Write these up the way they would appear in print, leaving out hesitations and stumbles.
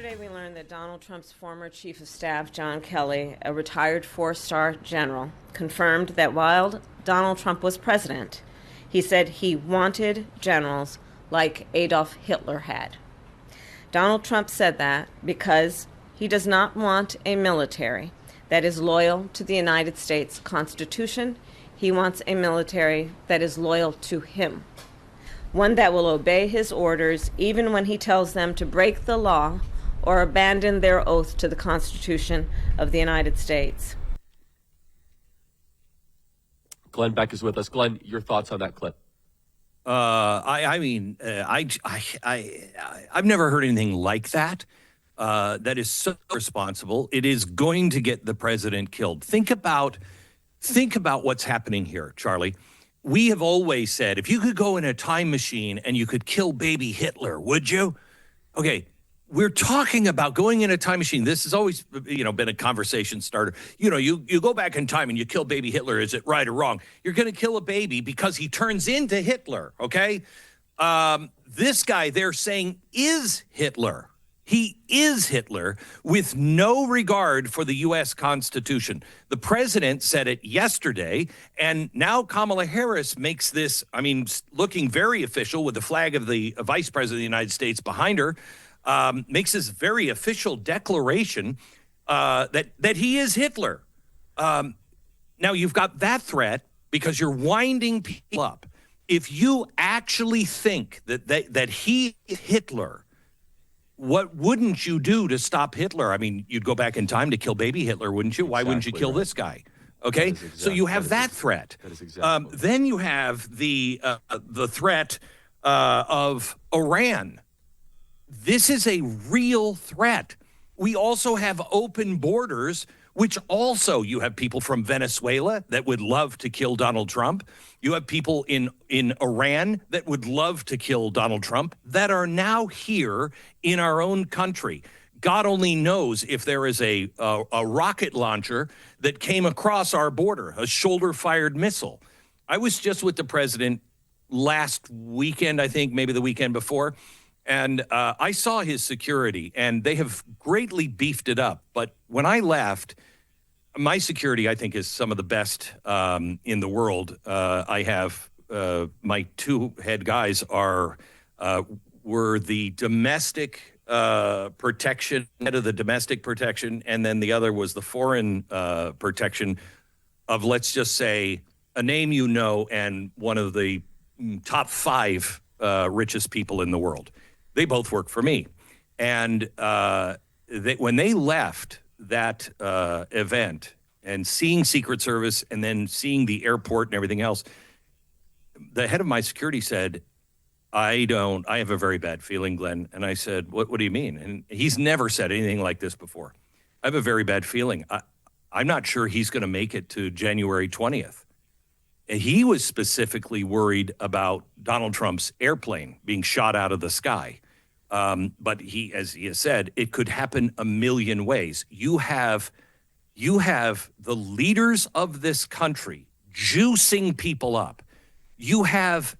Yesterday, we learned that Donald Trump's former chief of staff, John Kelly, a retired four-star general, confirmed that while Donald Trump was president, he said he wanted generals like Adolf Hitler had. Donald Trump said that because he does not want a military that is loyal to the United States Constitution. He wants a military that is loyal to him, one that will obey his orders even when he tells them to break the law or abandon their oath to the Constitution of the United States. Glenn Beck is with us. Glenn, your thoughts on that clip? I've never heard anything like that. That is so irresponsible. It is going to get the president killed. Think about what's happening here, Charlie. We have always said, if you could go in a time machine and you could kill baby Hitler, would you? Okay, we're talking about going in a time machine. This has always, been a conversation starter. You go back in time and you kill baby Hitler. Is it right or wrong? You're going to kill a baby because he turns into Hitler, okay? This guy they're saying is Hitler. He is Hitler with no regard for the U.S. Constitution. The president said it yesterday, and now Kamala Harris makes this, looking very official with the flag of the vice president of the United States behind her, makes this very official declaration that he is Hitler. Now, you've got that threat because you're winding people up. If you actually think that he is Hitler, what wouldn't you do to stop Hitler? You'd go back in time to kill baby Hitler, wouldn't you? Why wouldn't you kill this guy? Okay, so you have that threat. Then you have the threat of Iran. This is a real threat. We also have open borders, which also you have people from Venezuela that would love to kill Donald Trump. You have people in Iran that would love to kill Donald Trump that are now here in our own country. God only knows if there is a rocket launcher that came across our border, a shoulder-fired missile. I was just with the president last weekend, I think, maybe the weekend before, and I saw his security, and they have greatly beefed it up. But when I left, my security, I think, is some of the best in the world. I have my two head guys were the domestic protection, head of the domestic protection, and then the other was the foreign protection of, let's just say, a name you know, and one of the top 5 richest people in the world. They both work for me. And when they left that event and seeing Secret Service and then seeing the airport and everything else, the head of my security said, I have a very bad feeling, Glenn. And I said, what do you mean? And he's never said anything like this before. I have a very bad feeling. I'm not sure he's going to make it to January 20th. And he was specifically worried about Donald Trump's airplane being shot out of the sky. But he, as he has said, it could happen a million ways. You have the leaders of this country juicing people up. You have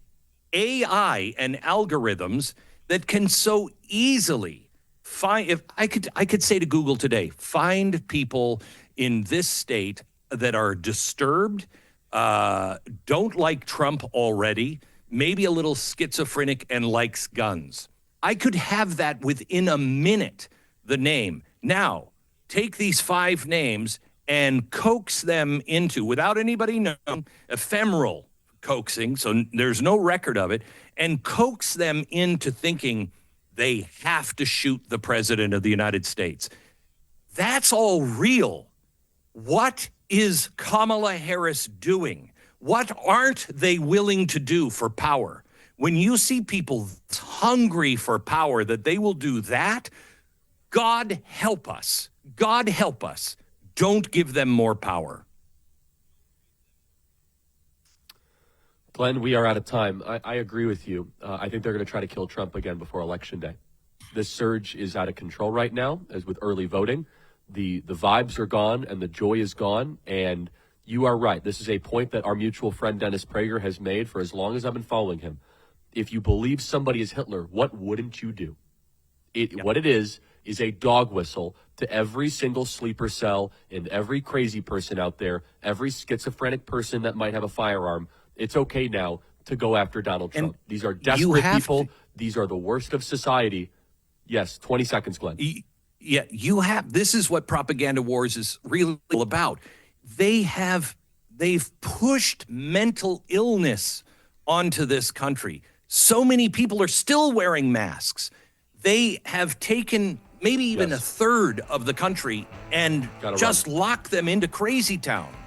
AI and algorithms that can so easily find. If I could say to Google today, find people in this state that are disturbed, don't like Trump already, maybe a little schizophrenic and likes guns. I could have that within a minute, the name. Now, take these 5 names and coax them into, without anybody knowing, ephemeral coaxing, so there's no record of it, and coax them into thinking they have to shoot the president of the United States. That's all real. What is Kamala Harris doing? What aren't they willing to do for power? When you see people hungry for power, that they will do that, God help us. God help us. Don't give them more power. Glenn, we are out of time. I agree with you. I think they're going to try to kill Trump again before Election Day. This surge is out of control right now, as with early voting. The vibes are gone and the joy is gone. And you are right. This is a point that our mutual friend Dennis Prager has made for as long as I've been following him. If you believe somebody is Hitler, what wouldn't you do? What it is is a dog whistle to every single sleeper cell and every crazy person out there, every schizophrenic person that might have a firearm. It's okay now to go after Donald Trump. These are desperate people. These are the worst of society. Yes, 20 seconds, Glenn. Yeah, this is what propaganda wars is really all about. They've pushed mental illness onto this country. So many people are still wearing masks. They have taken maybe even a third of the country and just locked them into crazy town.